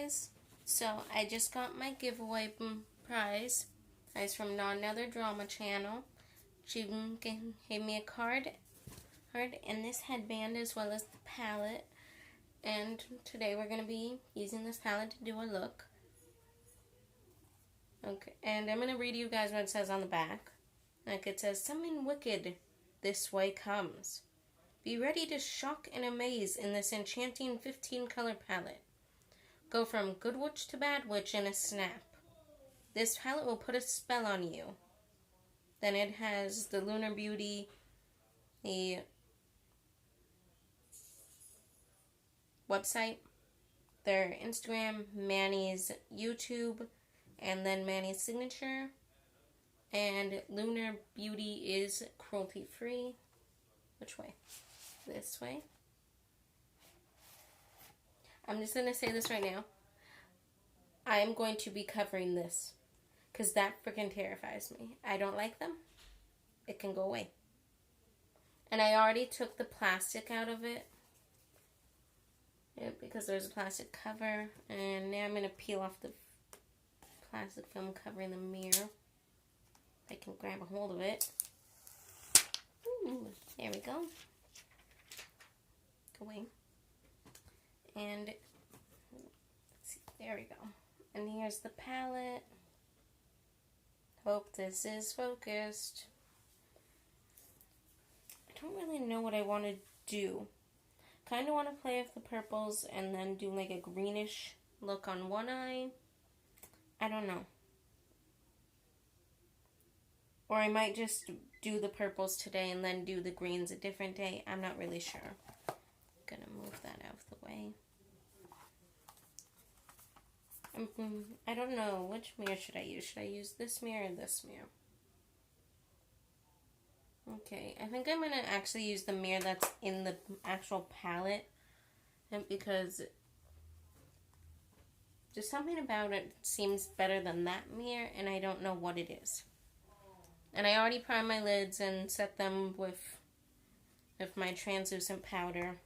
guys. So I just got my giveaway prize. It's from Another Drama channel. She gave me a card and this headband as well as the palette. And today we're going to be using this palette to do a look. Okay, and I'm going to read you guys what it says on the back. Like it says, "Something wicked this way comes. Be ready to shock and amaze in this enchanting 15-color palette. Go from good witch to bad witch in a snap. This palette will put a spell on you." Then it has the Lunar Beauty, the website, their Instagram, Manny's YouTube, and then Manny's signature. And Lunar Beauty is cruelty-free. Which way? This way. I'm just going to say this right now. I am going to be covering this. Because that freaking terrifies me. I don't like them. It can go away. And I already took the plastic out of it. Because there's a plastic cover. And now I'm going to peel off the plastic film covering the mirror. If I can grab a hold of it. Ooh, there we go. Go away. And let's see, there we go. And here's the palette. Hope this is focused. I don't really know what I want to do. Kind of want to play with the purples and then do like a greenish look on one eye. I don't know. Or I might just do the purples today and then do the greens a different day. I'm not really sure. I'm gonna move that out of the way. I don't know. Which mirror should I use? Should I use this mirror or this mirror? Okay, I think I'm going to actually use the mirror that's in the actual palette. And because just something about it seems better than that mirror, and I don't know what it is. And I already primed my lids and set them with my translucent powder.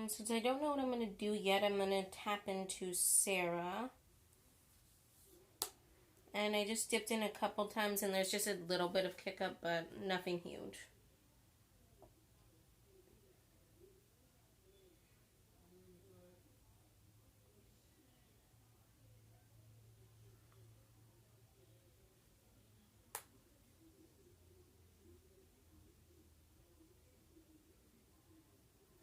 Since I don't know what I'm going to do yet, I'm going to tap into Sarah. And I just dipped in a couple times and there's just a little bit of kick up, but nothing huge.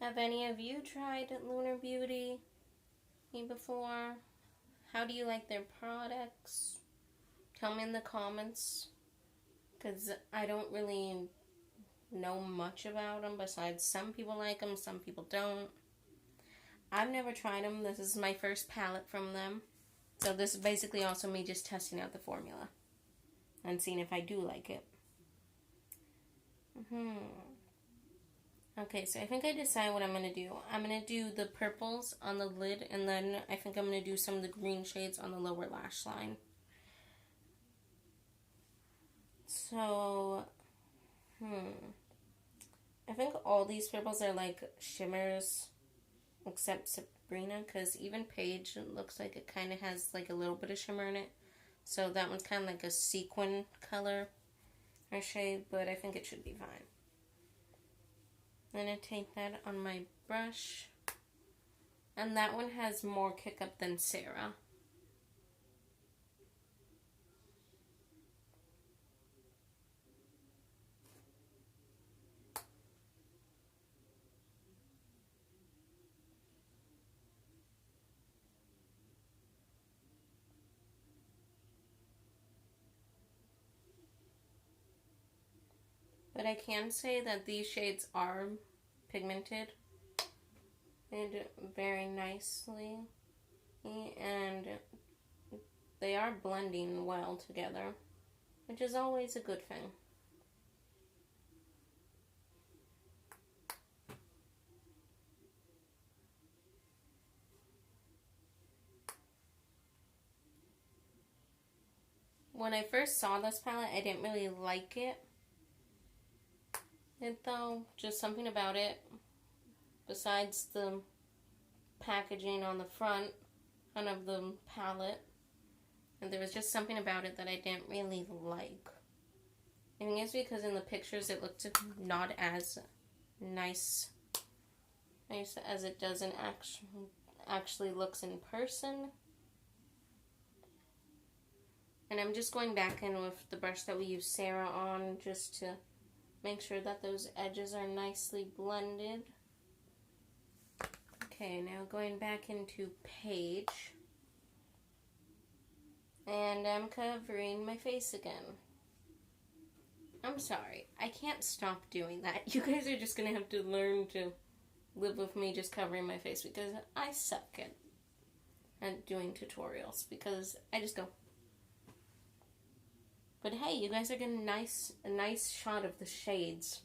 Have any of you tried Lunar Beauty before? How do you like their products? Tell me in the comments. Because I don't really know much about them besides some people like them, some people don't. I've never tried them. This is my first palette from them. So this is basically also me just testing out the formula. And seeing if I do like it. Okay, so I think I decided what I'm going to do. I'm going to do the purples on the lid, and then I think I'm going to do some of the green shades on the lower lash line. So, I think all these purples are like shimmers, except Sabrina, because even Paige looks like it kind of has like a little bit of shimmer in it. So that one's kind of like a sequin color or shade, but I think it should be fine. I'm going to take that on my brush. And that one has more kick up than Sarah. But I can say that these shades are pigmented and very nicely, and they are blending well together, which is always a good thing. When I first saw this palette, I didn't really like it. Though, just something about it, besides the packaging on the front of the palette, and there was just something about it that I didn't really like. I think it's because in the pictures it looked not as nice as it does in actually looks in person. And I'm just going back in with the brush that we used Sarah on just to make sure that those edges are nicely blended. Okay, now going back into Page. And I'm covering my face again. I'm sorry, I can't stop doing that. You guys are just going to have to learn to live with me just covering my face because I suck at doing tutorials because I just go. But hey, you guys are getting a nice shot of the shades.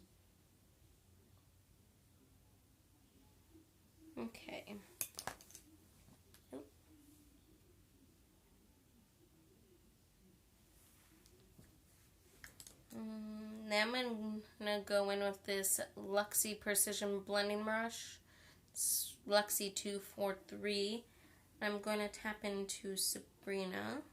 Okay. Now I'm going to go in with this Luxie Precision Blending Brush. It's Luxie 243. I'm going to tap into Sabrina.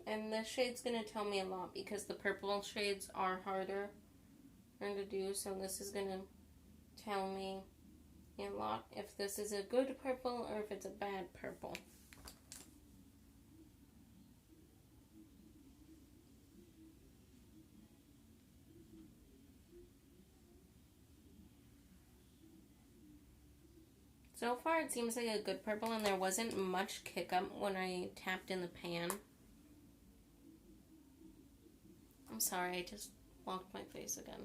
And this shade's going to tell me a lot because the purple shades are harder to do, so this is going to tell me a lot if this is a good purple or if it's a bad purple. So far it seems like a good purple and there wasn't much kick up when I tapped in the pan. I'm sorry, I just locked my face again.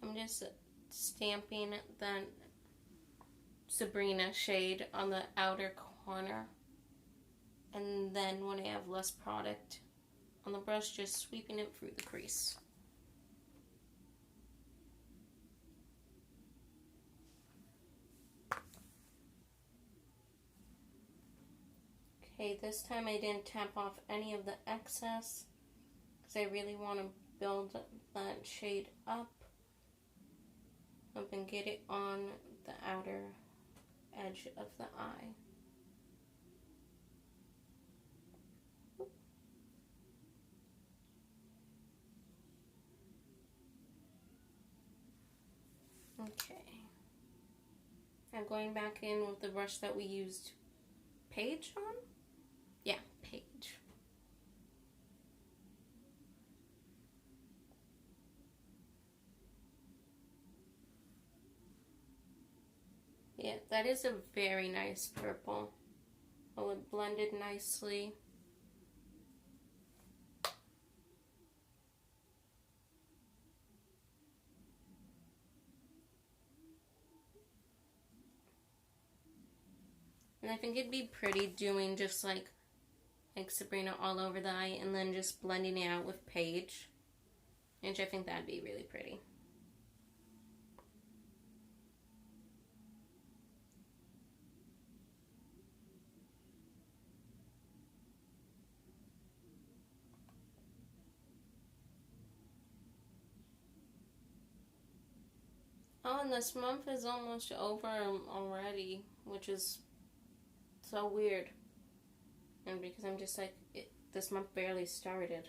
I'm just stamping that Sabrina shade on the outer corner. And then when I have less product on the brush, just sweeping it through the crease. Okay, this time I didn't tap off any of the excess because I really want to build that shade up and get it on the outer edge of the eye. Okay. Now going back in with the brush that we used Page on? Yeah, Page. Yeah, that is a very nice purple. Oh, it blended nicely. And I think it'd be pretty doing just like Sabrina all over the eye and then just blending it out with Page. And I think that'd be really pretty. Oh, and this month is almost over already, which is so weird. And because I'm just like, this month barely started.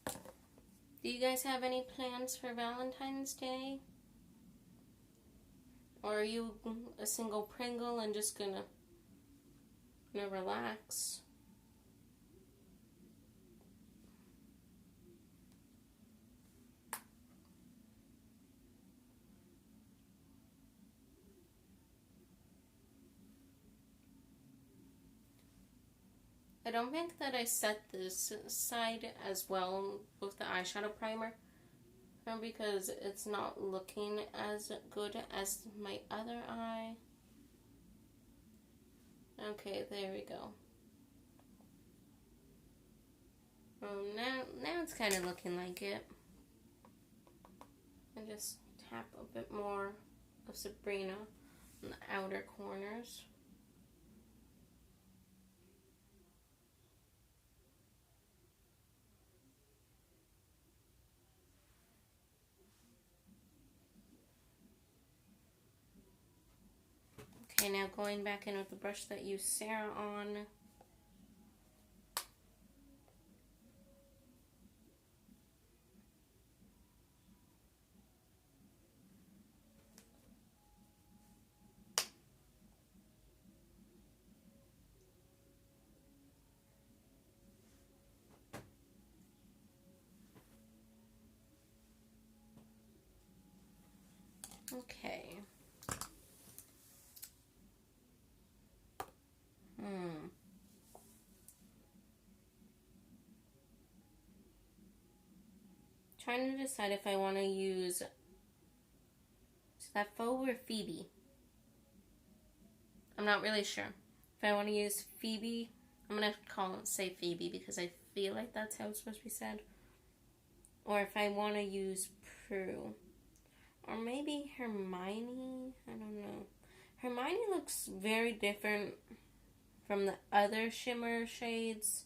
Do you guys have any plans for Valentine's Day? Or are you a single Pringle and just gonna relax? I don't think that I set this side as well with the eyeshadow primer because it's not looking as good as my other eye. Okay, there we go. Now it's kind of looking like it. And just tap a bit more of Sabrina in the outer corners. Okay, now going back in with the brush that used Sarah on. Okay. Trying to decide if I want to use, is that Faux or Phoebe? I'm not really sure. If I want to use Phoebe, I'm going to say Phoebe because I feel like that's how it's supposed to be said. Or if I want to use Prue. Or maybe Hermione. I don't know. Hermione looks very different from the other shimmer shades.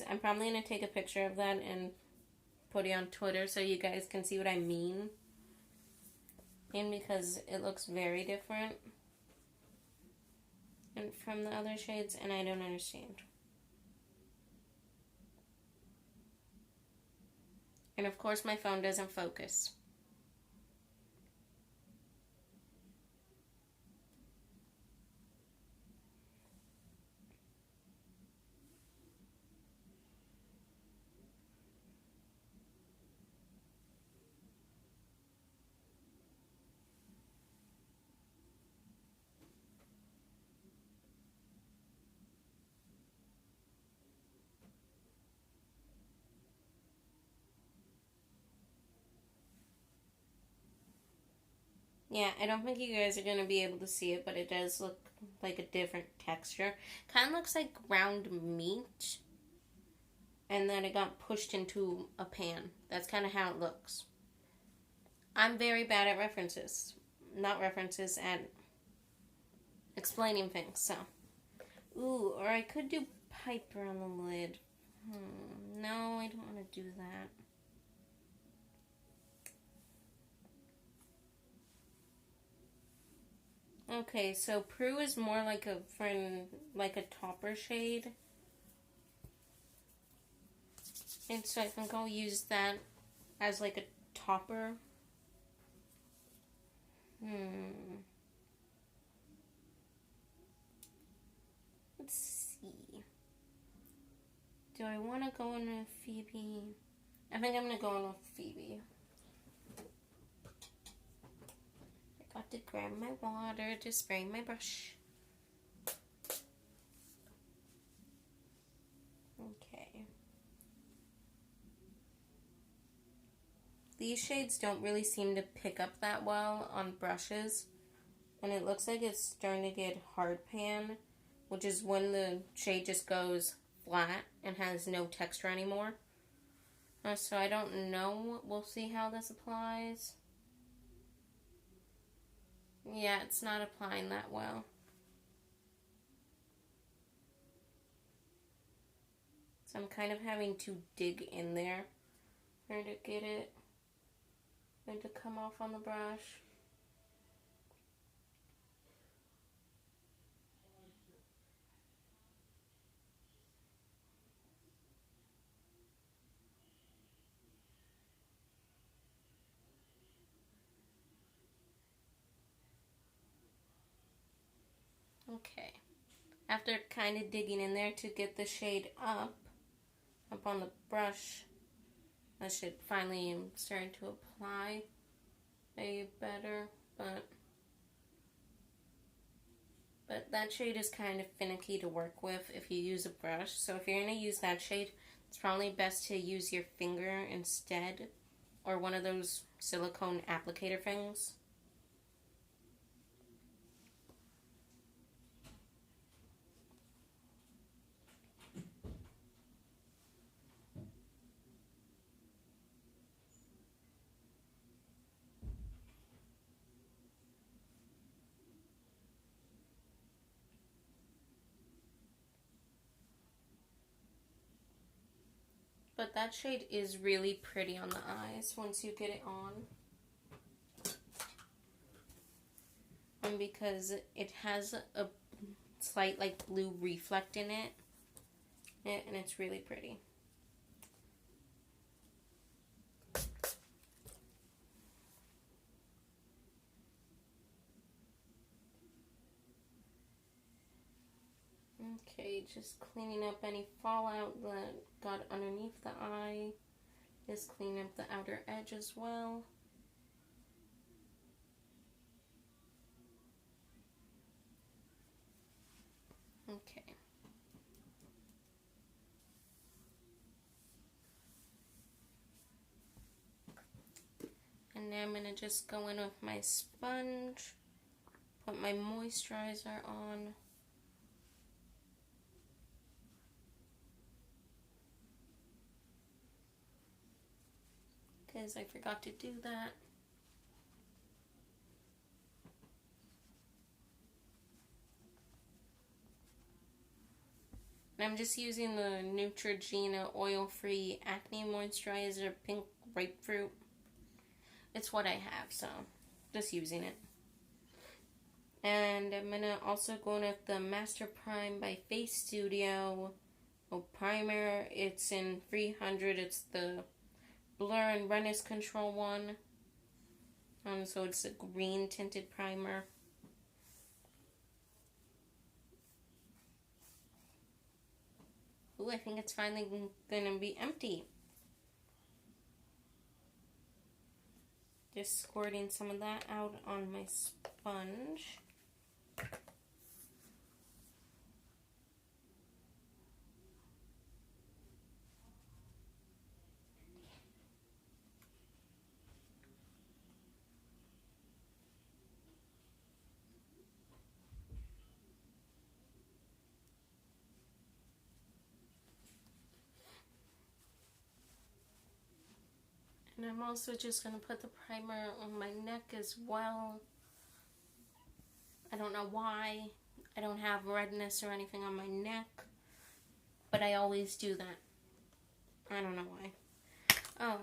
I'm probably going to take a picture of that and put it on Twitter so you guys can see what I mean. And because it looks very different and from the other shades, and I don't understand. And of course my phone doesn't focus. Yeah, I don't think you guys are going to be able to see it, but it does look like a different texture. Kind of looks like ground meat. And then it got pushed into a pan. That's kind of how it looks. I'm very bad at references. Not references, at explaining things, so. Ooh, or I could do Piper on the lid. No, I don't want to do that. Okay, so Prue is more like a topper shade. And so I think I'll use that as like a topper. Let's see. Do I want to go in with Phoebe? I think I'm going to go in with Phoebe. I got to grab my water to spray my brush. Okay. These shades don't really seem to pick up that well on brushes. And it looks like it's starting to get hard pan, which is when the shade just goes flat and has no texture anymore. So I don't know. We'll see how this applies. Yeah, it's not applying that well. So I'm kind of having to dig in there for to get it and to come off on the brush. Okay. After kind of digging in there to get the shade up on the brush, I should finally start to apply a better, but that shade is kind of finicky to work with if you use a brush. So if you're going to use that shade, it's probably best to use your finger instead, or one of those silicone applicator things. But that shade is really pretty on the eyes once you get it on. And because it has a slight like blue reflect in it, and it's really pretty. Okay, just cleaning up any fallout that got underneath the eye. Just cleaning up the outer edge as well. Okay. And now I'm going to just go in with my sponge, put my moisturizer on. Because I forgot to do that. And I'm just using the Neutrogena oil-free acne moisturizer, pink grapefruit. It's what I have, so just using it. And I'm gonna also go in with the Master Prime by Face Studio primer. It's in 300. It's the Blur and Redness Control one. So it's a green tinted primer. Ooh, I think it's finally gonna be empty. Just squirting some of that out on my sponge. And I'm also just going to put the primer on my neck as well. I don't know why. I don't have redness or anything on my neck. But I always do that. I don't know why. Oh,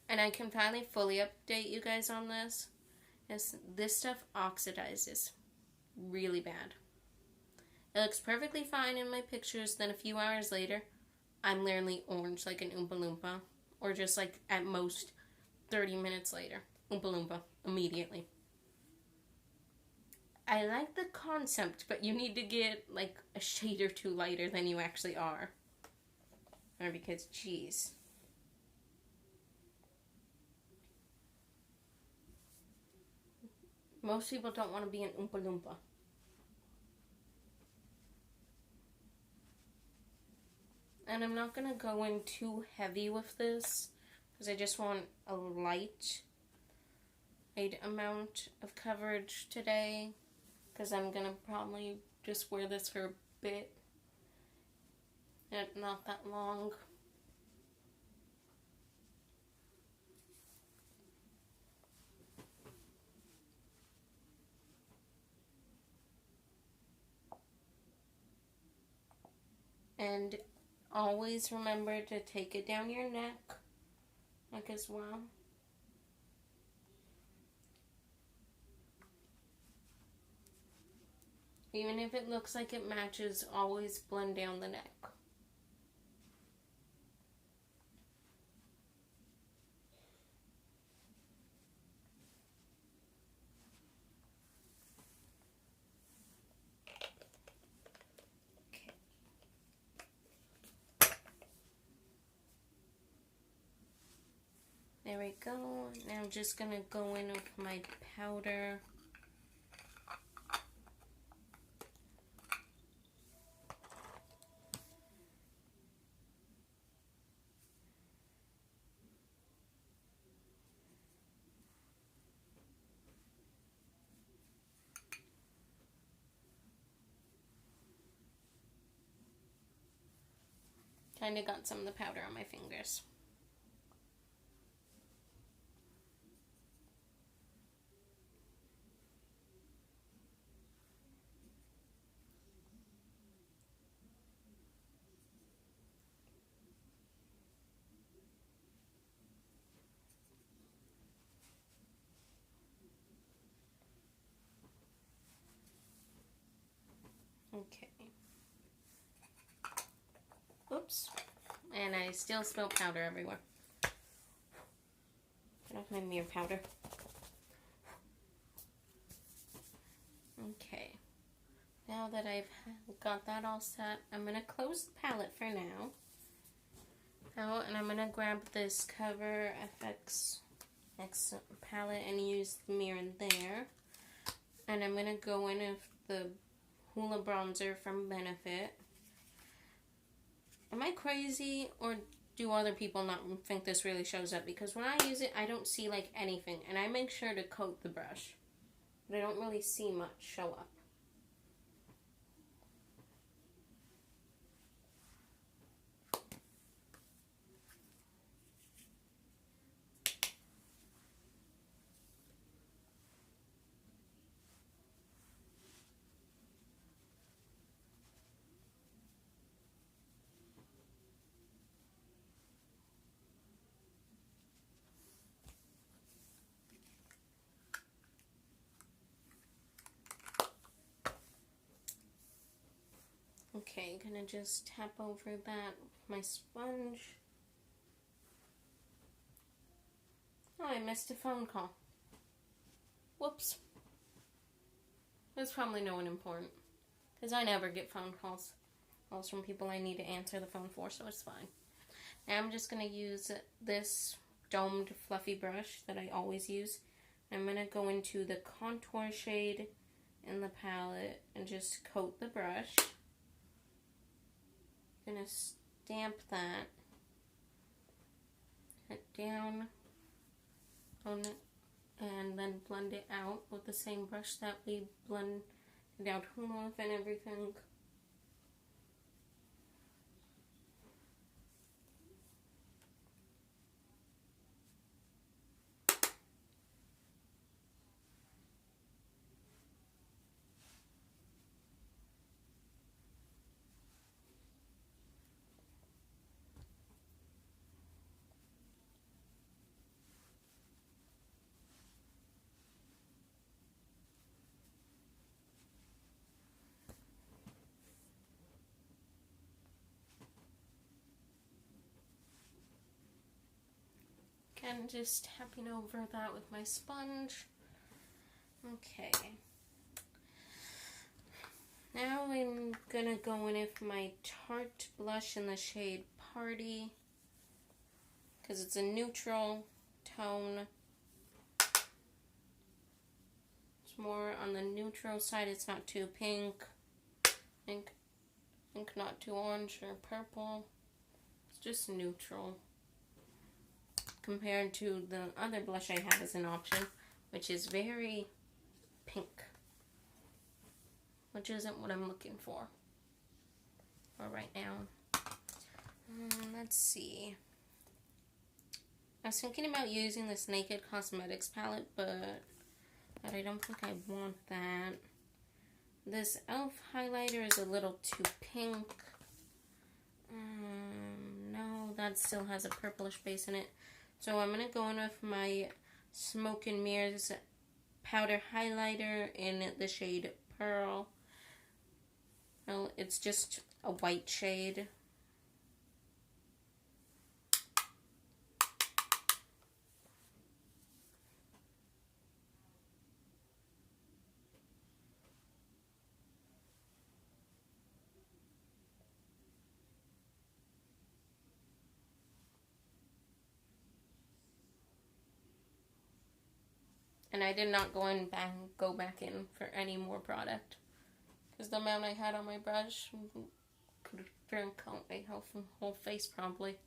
and I can finally fully update you guys on this. This stuff oxidizes really bad. It looks perfectly fine in my pictures. Then a few hours later, I'm literally orange like an Oompa Loompa. Or just like at most 30 minutes later. Oompa Loompa. Immediately. I like the concept, but you need to get like a shade or two lighter than you actually are. Or because, geez. Most people don't want to be an Oompa Loompa. And I'm not going to go in too heavy with this. Because I just want a light amount of coverage today. Because I'm going to probably just wear this for a bit. And not that long. And always remember to take it down your neck, like as well. Even if it looks like it matches, always blend down the neck. There we go. Now I'm just going to go in with my powder. Kind of got some of the powder on my fingers. Okay. Oops. And I still spill powder everywhere. Get off my mirror powder. Okay. Now that I've got that all set, I'm going to close the palette for now. Oh, and I'm going to grab this Cover FX X palette and use the mirror in there. And I'm going to go in with the Hoola bronzer from Benefit. Am I crazy, or do other people not think this really shows up? Because when I use it, I don't see like anything. And I make sure to coat the brush. But I don't really see much show up. Okay, gonna just tap over that with my sponge. Oh, I missed a phone call. Whoops. There's probably no one important. Because I never get phone calls. Calls from people I need to answer the phone for, so it's fine. Now I'm just going to use this domed fluffy brush that I always use. I'm going to go into the contour shade in the palette and just coat the brush. I'm going to stamp that. Head down on it. And then blend it out with the same brush that we blended out Hoola with and everything. Again, just tapping over that with my sponge. Okay. Now I'm gonna go in with my Tarte blush in the shade Party, because it's a neutral tone. It's more on the neutral side. It's not too pink, not too orange or purple. It's just neutral compared to the other blush I have as an option, which is very pink, which isn't what I'm looking for right now. Let's see. I was thinking about using this Naked Cosmetics palette, but I don't think I want that. This e.l.f. highlighter is a little too pink. No, that still has a purplish base in it. So I'm going to go in with my Smoke and Mirrors powder highlighter in the shade Pearl. Well, it's just a white shade. And I did not go back in for any more product, because the amount I had on my brush could drink out my whole face probably.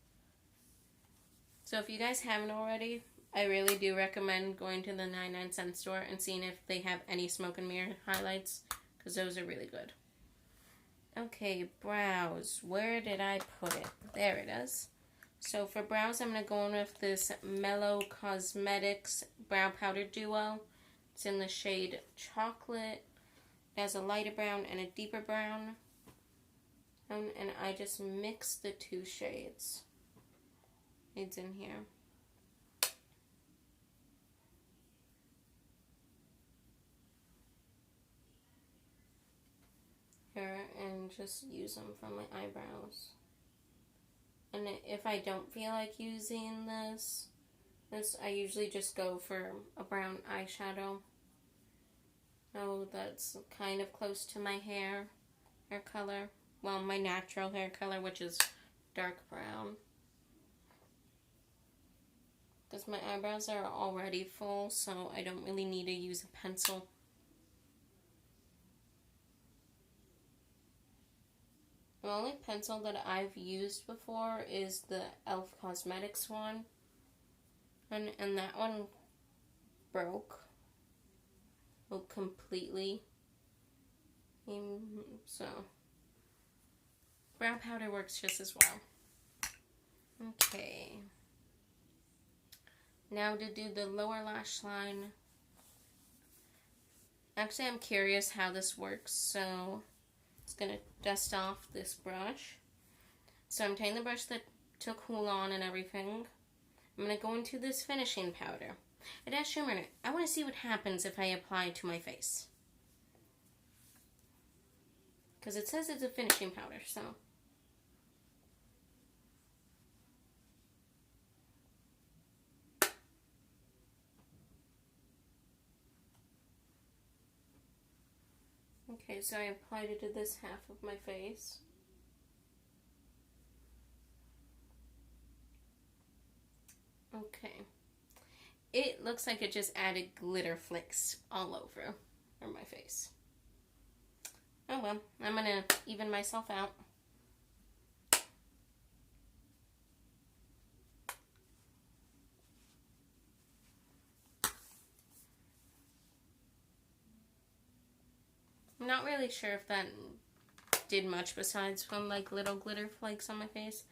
So if you guys haven't already, I really do recommend going to the 99-cent store and seeing if they have any Smoke and Mirror highlights, because those are really good. Okay, brows. Where did I put it? There it is. So for brows, I'm going to go in with this Mellow Cosmetics Brow Powder Duo. It's in the shade Chocolate. It has a lighter brown and a deeper brown. And I just mix the two shades. It's in here. Here, and just use them for my eyebrows. And if I don't feel like using this, I usually just go for a brown eyeshadow. Oh, that's kind of close to my hair color. Well, my natural hair color, which is dark brown. Because my eyebrows are already full, so I don't really need to use a pencil. The only pencil that I've used before is the e.l.f. Cosmetics one. And that one broke. Well, completely. So, brow powder works just as well. Okay. Now to do the lower lash line. Actually, I'm curious how this works, so it's going to dust off this brush. So I'm taking the brush to cool on and everything. I'm going to go into this finishing powder. It has shimmer in it. I want to see what happens if I apply it to my face. Because it says it's a finishing powder, so. Okay, so I applied it to this half of my face. Okay. It looks like it just added glitter flicks all over my face. Oh well, I'm gonna even myself out. I'm not really sure if that did much besides from like little glitter flakes on my face.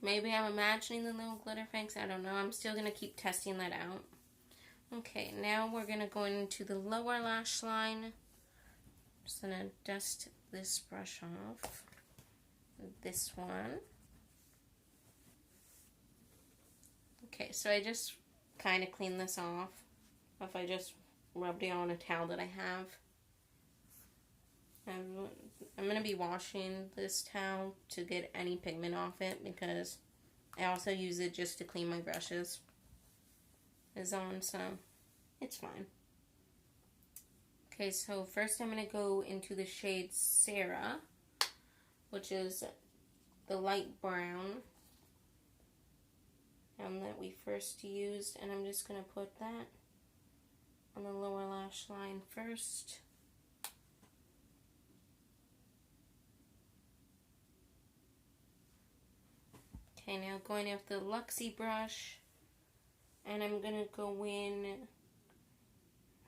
Maybe I'm imagining the little glitter flakes. I don't know. I'm still going to keep testing that out. Okay, now we're going to go into the lower lash line. Just going to dust this brush off. This one. Okay, so I just kind of clean this off. If I just rubbed it on a towel that I have. I'm going to be washing this towel to get any pigment off it because I also use it just to clean my brushes. Is on, so it's fine. Okay, so first I'm going to go into the shade Sarah, which is the light brown that we first used, and I'm just going to put that on the lower lash line first. Okay, now going with the Luxie brush, and I'm gonna go in.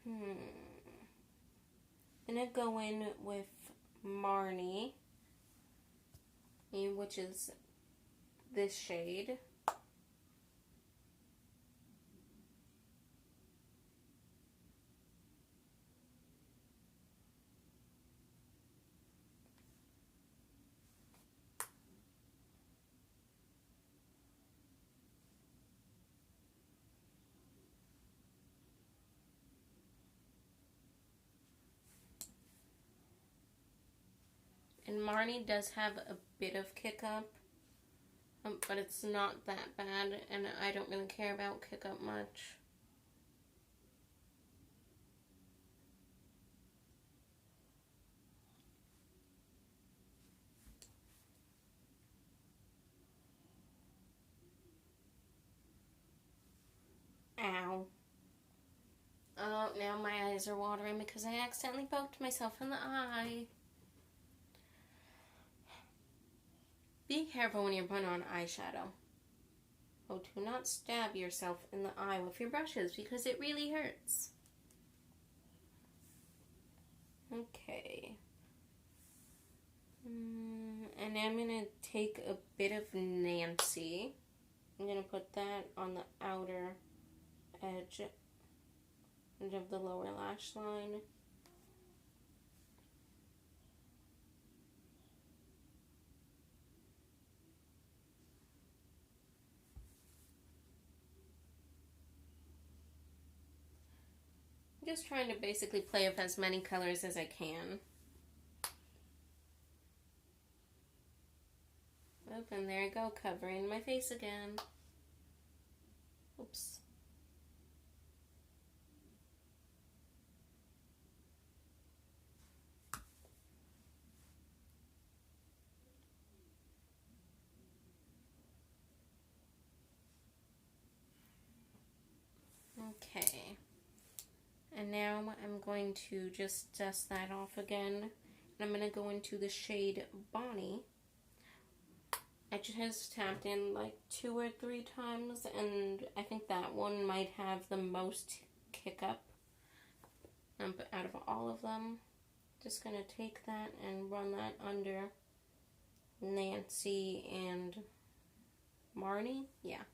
I'm gonna go in with Marnie, which is this shade. And Marnie does have a bit of kick up, but it's not that bad, and I don't really care about kick up much. Ow. Oh, now my eyes are watering because I accidentally poked myself in the eye. Be careful when you're putting on eyeshadow. Oh, do not stab yourself in the eye with your brushes because it really hurts. Okay. And I'm going to take a bit of Nancy. I'm going to put that on the outer edge of the lower lash line. Just trying to basically play with as many colors as I can. And there you go, covering my face again. Oops. Okay. And now I'm going to just dust that off again. And I'm going to go into the shade Bonnie. I just tapped in like 2 or 3 times, and I think that one might have the most kick up out of all of them. Just going to take that and run that under Nancy and Marnie. Yeah.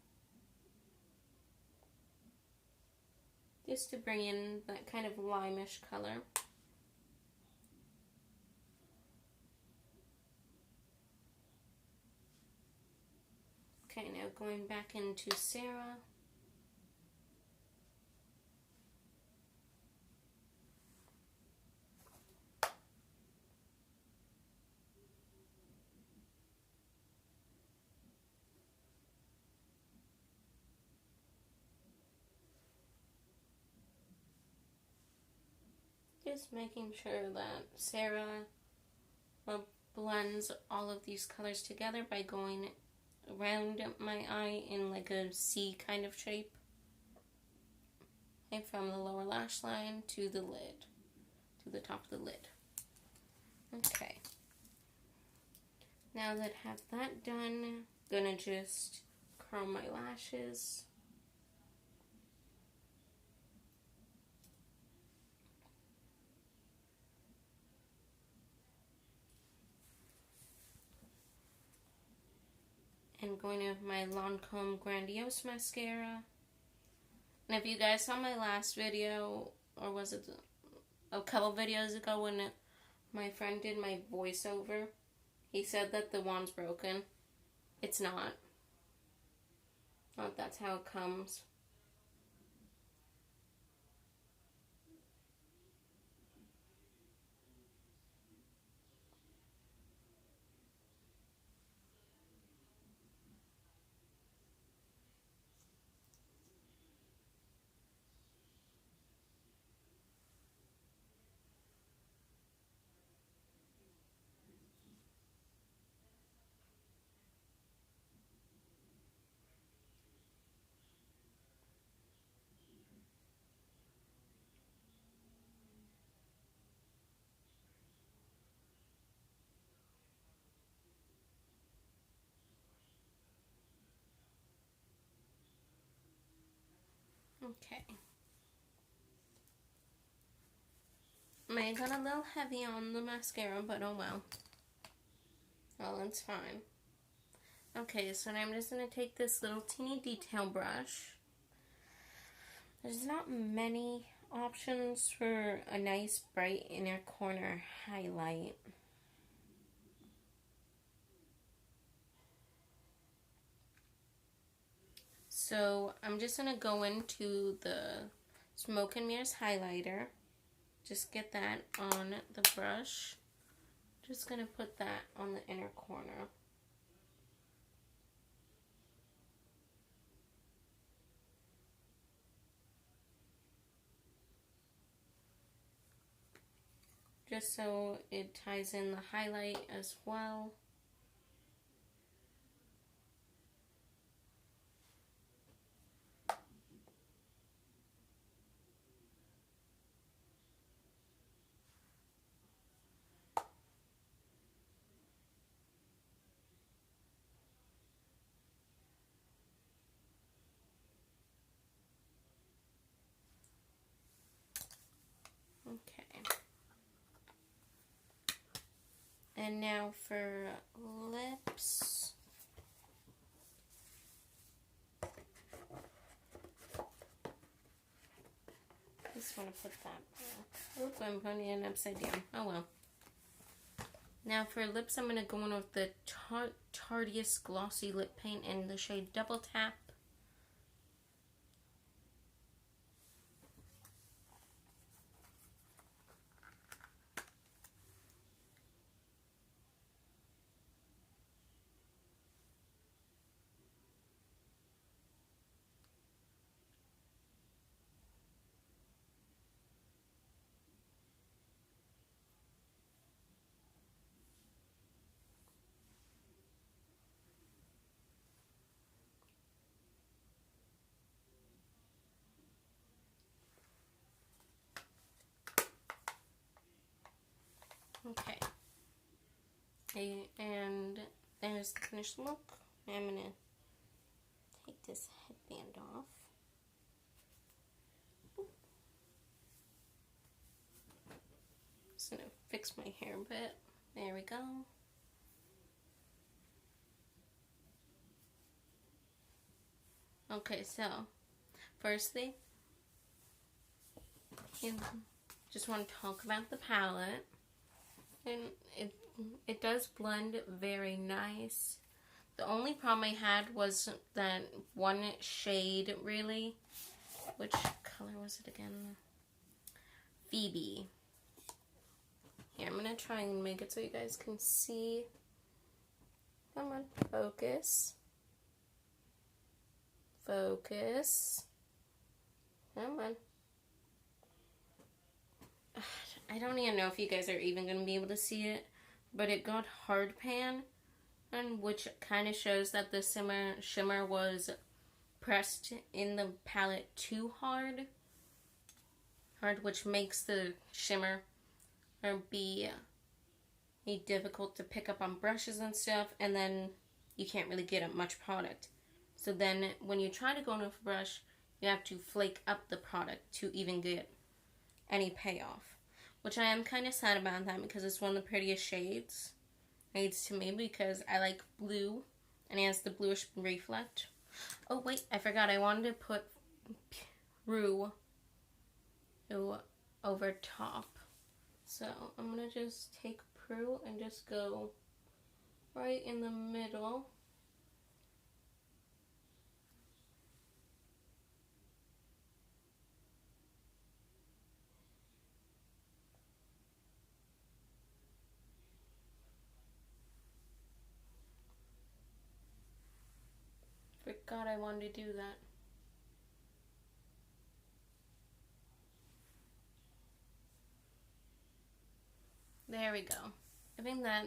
Just to bring in that kind of limeish color. Okay, now going back into Sarah. Just making sure that Sarah blends all of these colors together by going around my eye in like a C kind of shape. And from the lower lash line to the lid, to the top of the lid. Okay. Now that I have that done, I'm gonna just curl my lashes. And going with my Lancome Grandiose mascara. And if you guys saw my last video, or was it a couple videos ago when my friend did my voiceover, he said that the wand's broken. It's not. Not that's how it comes. Okay. May have got a little heavy on the mascara, but oh well. Well, it's fine. Okay, so now I'm just going to take this little teeny detail brush. There's not many options for a nice bright inner corner highlight. So I'm just going to go into the Smoke and Mirrors highlighter. Just get that on the brush. Just going to put that on the inner corner. Just so it ties in the highlight as well. Okay. And now for lips. Just want to put that back. Oop, I'm putting it upside down. Oh well. Now for lips, I'm going to go in with the Tarteist Glossy Lip Paint in the shade Double Tap. Okay. And there's the finished look. I'm gonna take this headband off. Just gonna fix my hair a bit. There we go. Okay, so firstly, I just want to talk about the palette. And it does blend very nice. The only problem I had was that one shade, really. Which color was it again? Phoebe. Here, I'm going to try and make it so you guys can see. Come on, focus. Focus. Come on. I don't even know if you guys are even going to be able to see it, but it got hard pan, and which kind of shows that the shimmer was pressed in the palette too hard, which makes the shimmer be difficult to pick up on brushes and stuff, and then you can't really get up much product. So then when you try to go on with a brush, you have to flake up the product to even get any payoff. Which I am kind of sad about that because it's one of the prettiest shades to me because I like blue and it has the bluish reflect. Oh wait, I forgot I wanted to put Rue over top. So I'm going to just take Prue and just go right in the middle. Forgot I wanted to do that. There we go. I think that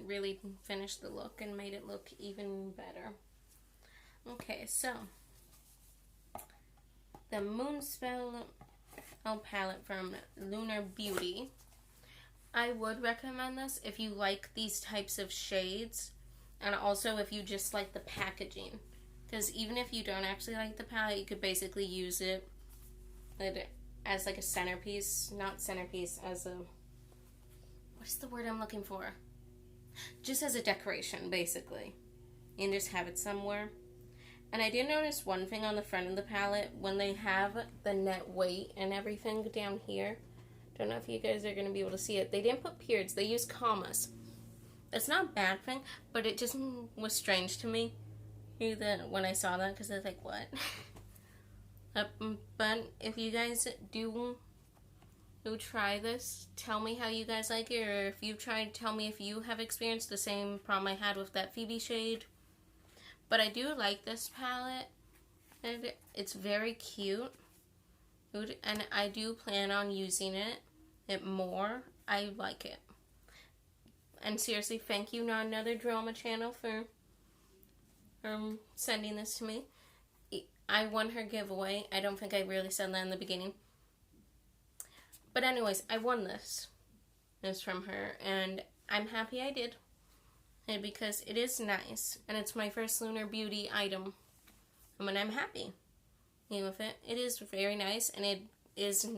really finished the look and made it look even better. Okay, so the Moonspell palette from Lunar Beauty. I would recommend this if you like these types of shades, and also if you just like the packaging. Because even if you don't actually like the palette, you could basically use it as like a centerpiece. Not centerpiece, as a... What's the word I'm looking for? Just as a decoration, basically. You can just have it somewhere. And I did notice one thing on the front of the palette. When they have the net weight and everything down here. Don't know if you guys are going to be able to see it. They didn't put periods. They used commas. It's not a bad thing, but it just was strange to me when I saw that, because I was like, what? But if you guys do try this, tell me how you guys like it, or if you've tried, tell me if you have experienced the same problem I had with that Phoebe shade. But I do like this palette, and it's very cute, and I do plan on using it more. I like it. And seriously, thank you, Not Another Drama Channel, for sending this to me. I won her giveaway. I don't think I really said that in the beginning. But anyways, I won this. It's from her, and I'm happy I did. Because it is nice, and it's my first Lunar Beauty item. And I'm happy with it. It is very nice, and it is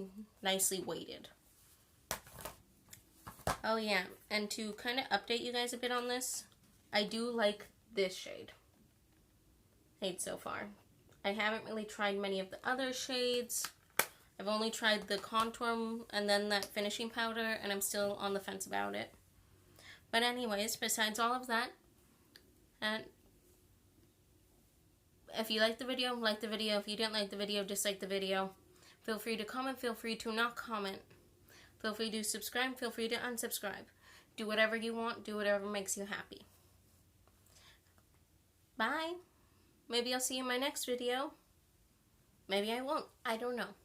nicely weighted. Oh yeah, and to kind of update you guys a bit on this, I do like this shade so far. I haven't really tried many of the other shades. I've only tried the contour and then that finishing powder, and I'm still on the fence about it. But anyways, besides all of that, and if you liked the video, like the video. If you didn't like the video, dislike the video. Feel free to comment, feel free to not comment. Feel free to subscribe, feel free to unsubscribe. Do whatever you want, do whatever makes you happy. Bye. Maybe I'll see you in my next video. Maybe I won't. I don't know.